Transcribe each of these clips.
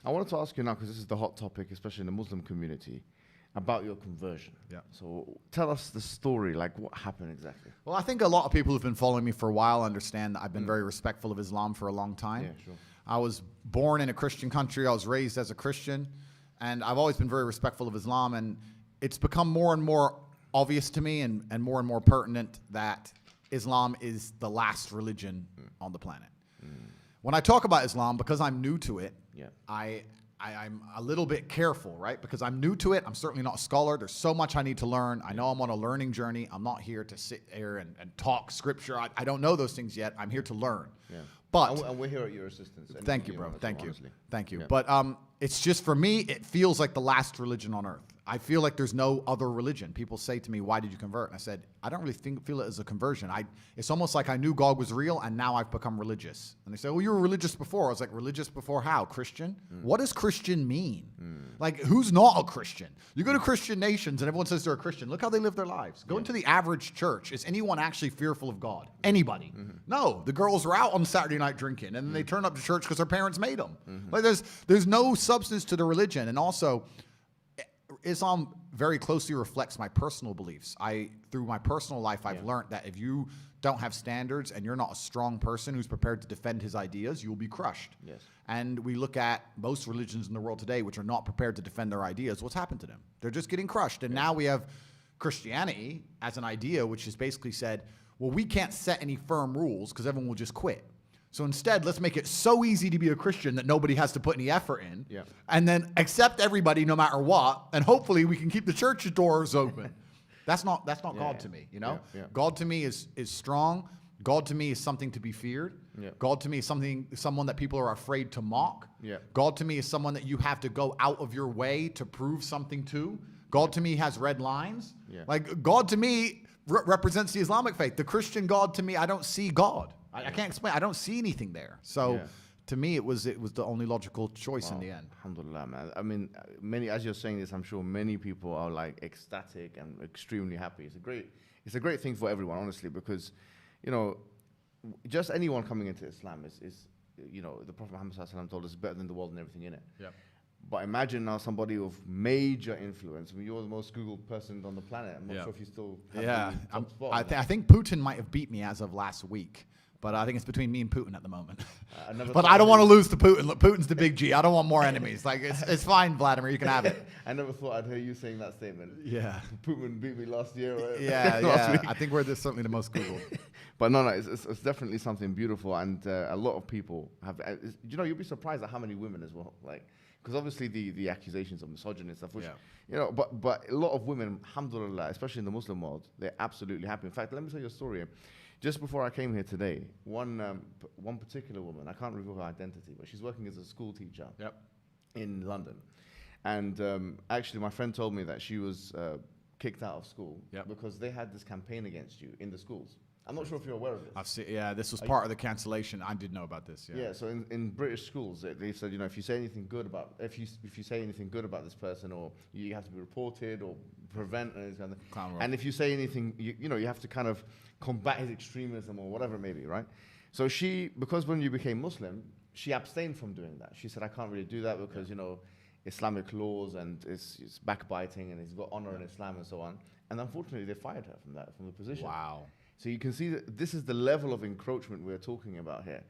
I wanted to ask you now, because this is the hot topic, especially in the Muslim community, about your conversion. Yeah. So tell us the story, like what happened exactly. Well, I think a lot of people who've been following me for a while understand that I've been very respectful of Islam for a long time. Yeah, sure. I was born in a Christian country. I was raised as a Christian, and I've always been very respectful of Islam. And it's become more and more obvious to me and more pertinent that Islam is the last religion on the planet. When I talk about Islam, because I'm new to it, I'm a little bit careful, right? Because I'm new to it. I'm certainly not a scholar. There's so much I need to learn. I know I'm on a learning journey. I'm not here to sit here and talk scripture. I don't know those things yet. I'm here to learn. Yeah. But and we're here at your assistance. thank you, bro. Thank you. Honestly. Thank you. Yeah. But it's just, for me, it feels like the last religion on earth. I feel like there's no other religion. People say to me, why did you convert? And I said, I don't really feel it as a conversion. It's almost like I knew God was real, and now I've become religious. And they say, well, you were religious before. I was like, religious before how? Christian? What does Christian mean? Like, who's not a Christian? You go to Christian nations, and everyone says they're a Christian. Look how they live their lives. Go into the average church. Is anyone actually fearful of God? Anybody? No. The girls are out on Saturday night drinking, and then they turn up to church because their parents made them. Like, there's no substance to the religion. And also, Islam very closely reflects my personal beliefs. Through my personal life, I've learned that if you don't have standards and you're not a strong person who's prepared to defend his ideas, you'll be crushed. Yes. And we look at most religions in the world today which are not prepared to defend their ideas. What's happened to them? They're just getting crushed. And now we have Christianity as an idea which has basically said, well, we can't set any firm rules because everyone will just quit. So instead, let's make it so easy to be a Christian that nobody has to put any effort in. Yeah. And then accept everybody no matter what, and hopefully we can keep the church doors open. That's not God to me, you know? Yeah. God to me is strong. God to me is something to be feared. Yeah. God to me is someone that people are afraid to mock. Yeah. God to me is someone that you have to go out of your way to prove something to. God to me has red lines. Yeah. Like, God to me represents the Islamic faith. The Christian God to me, I don't see God. I can't explain. I don't see anything there. So to me, it was the only logical choice in the end. Alhamdulillah, man. I mean, as you're saying this, I'm sure many people are like ecstatic and extremely happy. It's a great thing for everyone, honestly, because, you know, just anyone coming into Islam is you know, the Prophet Muhammad sallallahu alaihi wasallam told us, better than the world and everything in it. Yep. But imagine now somebody of major influence. I mean, you're the most Googled person on the planet. I'm not sure if you still have the top spot. I think Putin might have beat me as of last week. But I think it's between me and Putin at the moment. But I don't want to lose to Putin. Look, Putin's the big G. I don't want more enemies. Like, it's fine, Vladimir. You can have it. I never thought I'd hear you saying that statement. Yeah. Putin beat me last year. Yeah. I think we're certainly the most Googled. But no, it's definitely something beautiful. And a lot of people have, you know, you'll be surprised at how many women as well. Like, because obviously the accusations of misogyny and stuff, which, you know, but a lot of women, alhamdulillah, especially in the Muslim world, they're absolutely happy. In fact, let me tell you a story. Just before I came here today, one particular woman, I can't reveal her identity, but she's working as a school teacher in London. And actually, my friend told me that she was kicked out of school because they had this campaign against you in the schools. I'm not sure if you're aware of this. I've seen, this was part of the cancellation. I did know about this. Yeah. So in British schools, they said, you know, if you say anything good about this person, or you have to be reported or prevent and kind of, and if you say anything, you know, you have to kind of combat his extremism or whatever it may be, right? So because when you became Muslim, she abstained from doing that. She said, I can't really do that because, you know, Islamic laws and it's backbiting and he's got honor in Islam and so on. And unfortunately, they fired her from the position. Wow. So you can see that this is the level of encroachment we're talking about here.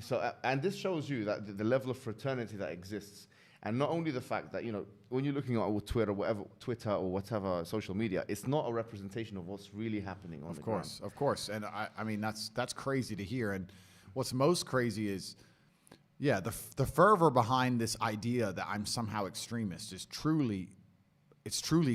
So, and this shows you that the level of fraternity that exists. And not only the fact that, you know, when you're looking at Twitter or whatever social media, it's not a representation of what's really happening on the ground. Of course. And I mean, that's crazy to hear. And what's most crazy is, the fervor behind this idea that I'm somehow extremist is truly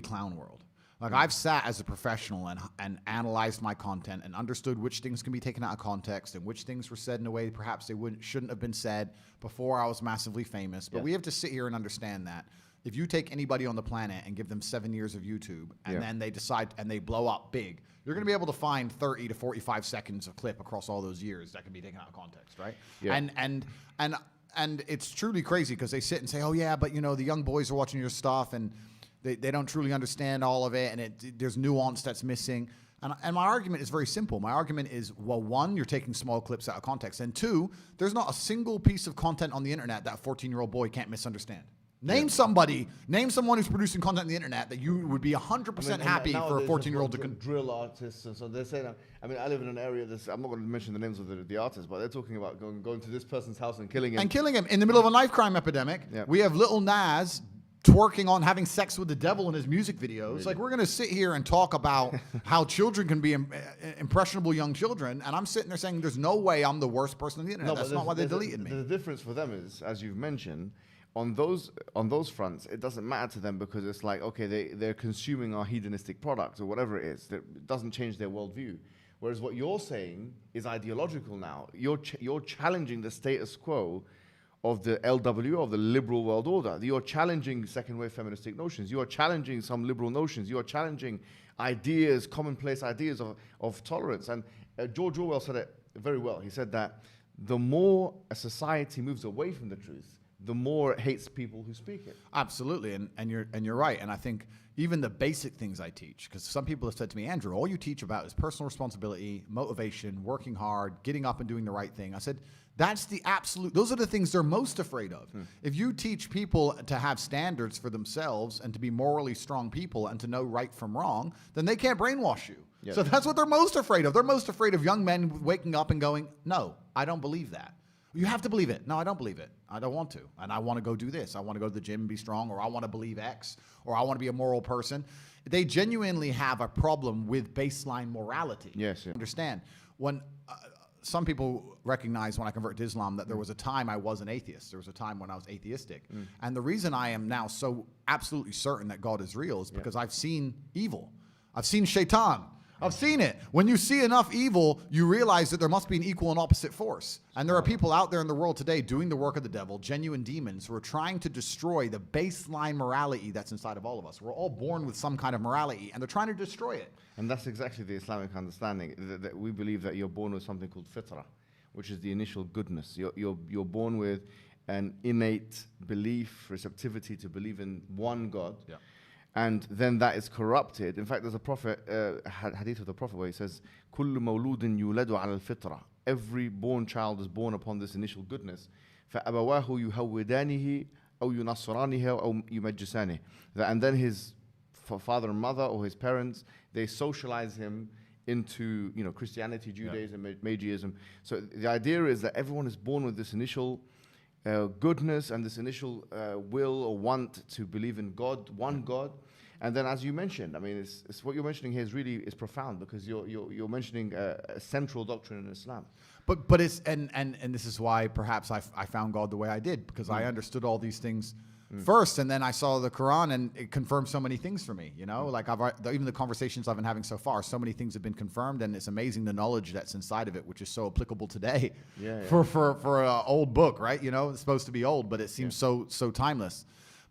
clown world. Like, I've sat as a professional and analyzed my content and understood which things can be taken out of context and which things were said in a way perhaps they shouldn't have been said before I was massively famous. But we have to sit here and understand that if you take anybody on the planet and give them 7 years of YouTube and then they decide and they blow up big, you're going to be able to find 30 to 45 seconds of clip across all those years that can be taken out of context, right? Yeah. And it's truly crazy because they sit and say, oh yeah, but you know, the young boys are watching your stuff and they don't truly understand all of it, and there's nuance that's missing. And my argument is very simple. My argument is, well, one, you're taking small clips out of context. And two, there's not a single piece of content on the internet that a 14-year-old boy can't misunderstand. Name someone who's producing content on the internet that you would be 100% happy for a 14-year-old to drill artists, and so they're saying. I mean, I live in an area. I'm not going to mention the names of the artists, but they're talking about going to this person's house and killing him. And killing him in the middle of a knife crime epidemic. Yeah. We have Lil Nas twerking on having sex with the devil in his music videos. Really? Like, we're going to sit here and talk about how children can be impressionable young children, and I'm sitting there saying there's no way I'm the worst person on the internet. No, that's not why they deleted me. The difference for them is, as you've mentioned, on those fronts, it doesn't matter to them because it's like, okay, they're consuming our hedonistic products or whatever it is. That doesn't change their worldview. Whereas what you're saying is ideological now. You're challenging the status quo of the LW, of the liberal world order. You're challenging second-wave feministic notions. You are challenging some liberal notions. You are challenging ideas, commonplace ideas of tolerance. And George Orwell said it very well. He said that the more a society moves away from the truth, the more it hates people who speak it. Absolutely, and you're right. And I think even the basic things I teach, because some people have said to me, Andrew, all you teach about is personal responsibility, motivation, working hard, getting up and doing the right thing. I said, that's the absolute, those are the things they're most afraid of. If you teach people to have standards for themselves and to be morally strong people and to know right from wrong, then they can't brainwash you. Yep. So that's what they're most afraid of. They're most afraid of young men waking up and going, no, I don't believe that. You have to believe it. No, I don't believe it. I don't want to. And I want to go do this. I want to go to the gym and be strong, or I want to believe X, or I want to be a moral person. They genuinely have a problem with baseline morality. Yes. Yeah. Understand? When some people recognize when I converted to Islam that there was a time I was an atheist. There was a time when I was atheistic. And the reason I am now so absolutely certain that God is real is because I've seen evil. I've seen shaitan. I've seen it. When you see enough evil, you realize that there must be an equal and opposite force. And there are people out there in the world today doing the work of the devil, genuine demons, who are trying to destroy the baseline morality that's inside of all of us. We're all born with some kind of morality, and they're trying to destroy it. And that's exactly the Islamic understanding, that we believe that you're born with something called fitrah, which is the initial goodness. You're born with an innate belief, receptivity to believe in one God. Yeah. And then that is corrupted. In fact, there's a prophet, hadith of the prophet, where he says, كُلُّ مَوْلُودٍ يُولَدُ عَلَى الْفِطْرَةِ. Every born child is born upon this initial goodness. فَأَبَوَاهُ يُهَوِّدَانِهِ أَوْ يُنَصِّرَانِهِ أَوْ يُمَجِّسَانِهِ. And then his father and mother, or his parents, they socialize him into Christianity, Judaism, Magiism. So the idea is that everyone is born with this initial goodness and this initial will or want to believe in God, one God. And then, as you mentioned, I mean, it's what you're mentioning here is profound, because you're mentioning a central doctrine in Islam. But it's and this is why perhaps I found God the way I did, because I understood all these things first, and then I saw the Quran, and it confirmed so many things for me. Like even the conversations I've been having so far, so many things have been confirmed, and it's amazing the knowledge that's inside of it, which is so applicable today. For an old book, right? It's supposed to be old, but it seems so timeless.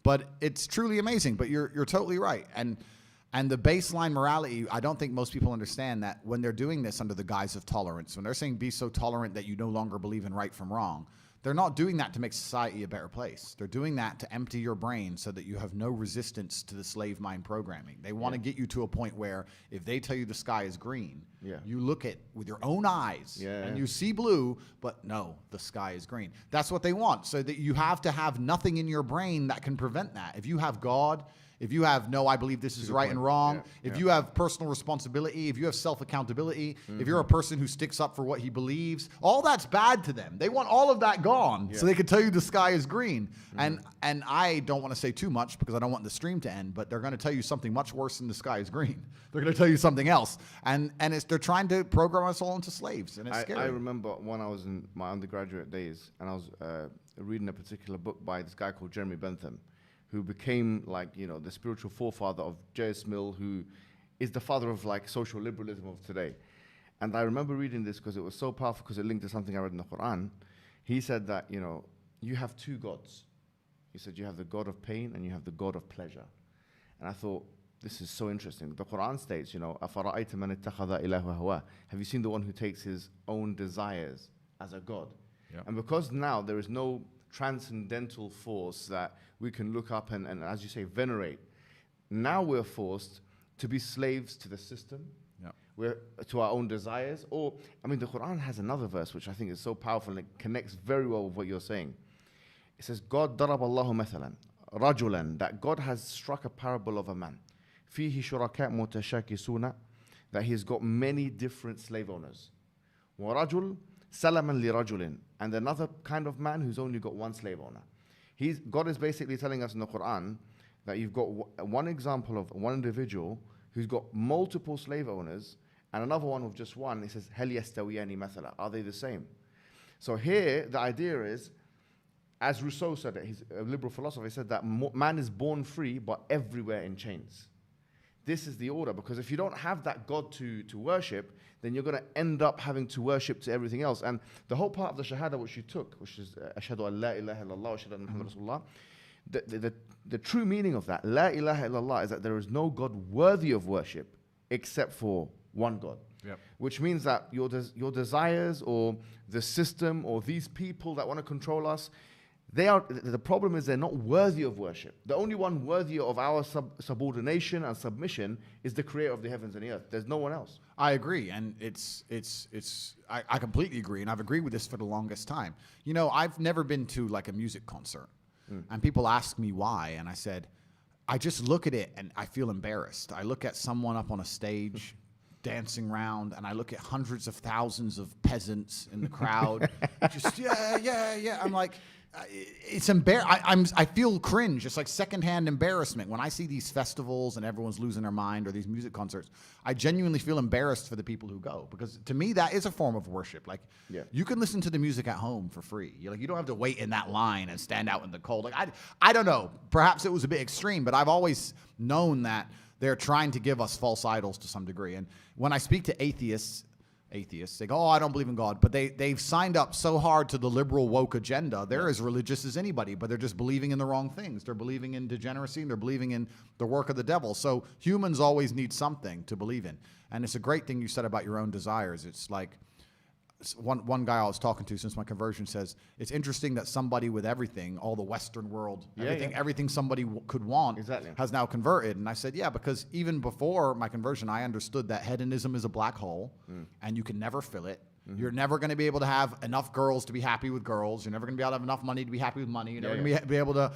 But it's truly amazing. But you're totally right. And the baseline morality, I don't think most people understand that when they're doing this under the guise of tolerance, when they're saying be so tolerant that you no longer believe in right from wrong, they're not doing that to make society a better place. They're doing that to empty your brain so that you have no resistance to the slave mind programming. They want to get you to a point where if they tell you the sky is green, you look at with your own eyes and you see blue, but no, the sky is green. That's what they want, so that you have to have nothing in your brain that can prevent that. If you have God, if you have, no, I believe this is right and wrong, if you have personal responsibility, if you have self-accountability, if you're a person who sticks up for what he believes, all that's bad to them. They want all of that gone so they can tell you the sky is green. And I don't want to say too much because I don't want the stream to end, but they're going to tell you something much worse than the sky is green. They're going to tell you something else. And they're trying to program us all into slaves, and it's scary. I remember when I was in my undergraduate days, and I was reading a particular book by this guy called Jeremy Bentham, who became the spiritual forefather of J.S. Mill, who is the father of social liberalism of today. And I remember reading this because it was so powerful, because it linked to something I read in the Quran. He said that, you have two gods. He said you have the God of pain and you have the God of pleasure. And I thought, this is so interesting. The Quran states, أَفَرَأَيْتَ مَنِ اتَّخَذَ إِلَهُ هَوَاهُ. Have you seen the one who takes his own desires as a God? Yep. And because now there is no transcendental force that we can look up and, as you say, venerate, now we're forced to be slaves to the system. Yep. we're to our own desires. Or, I mean, the Quran has another verse which I think is so powerful and it connects very well with what you're saying. It says, God darab Allahu mathalan, rajulan, that God has struck a parable of a man. Fihi shuraka mutashakisuna, that he's got many different slave owners. Wa rajul salaman li rajulin, and another kind of man who's only got one slave owner. God is basically telling us in the Quran that you've got one example of one individual who's got multiple slave owners and another one with just one. He says, هل يستويان مثلا, are they the same? So here the idea is, as Rousseau said it, he's a liberal philosopher, he said that man is born free but everywhere in chains. This is the order, because if you don't have that God to worship, then you're going to end up having to worship to everything else. And the whole part of the shahada which you took, which is ashhadu an la ilaha illallah wa ashhadu anna Muhammadan Rasulullah, the true meaning of that, la ilaha illallah, is that there is no God worthy of worship except for one God. Yep. Which means that your desires or the system or these people that want to control us, the problem is they're not worthy of worship. The only one worthy of our subordination and submission is the creator of the heavens and the earth. There's no one else. I agree, and I completely agree, and I've agreed with this for the longest time. You know, I've never been to like a music concert, and people ask me why, and I said, I just look at it and I feel embarrassed. I look at someone up on a stage dancing around, and I look at hundreds of thousands of peasants in the crowd, just yeah. I'm like, it's I feel cringe. It's like secondhand embarrassment when I see these festivals and everyone's losing their mind, or these music concerts. I genuinely feel embarrassed for the people who go, because to me that is a form of worship. Like, you can listen to the music at home for free. You don't have to wait in that line and stand out in the cold. Like, I don't know. Perhaps it was a bit extreme, but I've always known that they're trying to give us false idols to some degree. And when I speak to atheists, they go, oh, I don't believe in God. But they've signed up so hard to the liberal woke agenda. They're as religious as anybody, but they're just believing in the wrong things. They're believing in degeneracy, and they're believing in the work of the devil. So humans always need something to believe in. And it's a great thing you said about your own desires. It's like, one guy I was talking to since my conversion says, it's interesting that somebody with everything, all the Western world, everything somebody could want, has now converted. And I said, yeah, because even before my conversion, I understood that hedonism is a black hole, and you can never fill it. You're never going to be able to have enough girls to be happy with girls. You're never going to be able to have enough money to be happy with money. You're never going to be able to,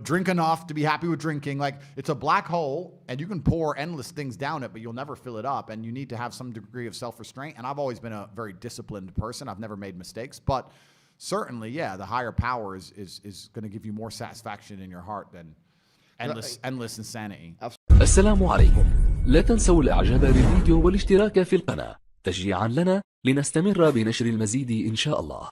drink enough to be happy with drinking. Like, it's a black hole, and you can pour endless things down it, but you'll never fill it up. And you need to have some degree of self-restraint. And I've always been a very disciplined person. I've never made mistakes. But certainly, the higher power is going to give you more satisfaction in your heart than endless insanity. السلام عليكم. لا تنسوا الإعجاب بالفيديو والاشتراك في القناة تشجيعا لنا لنستمر بنشر المزيد إن شاء الله.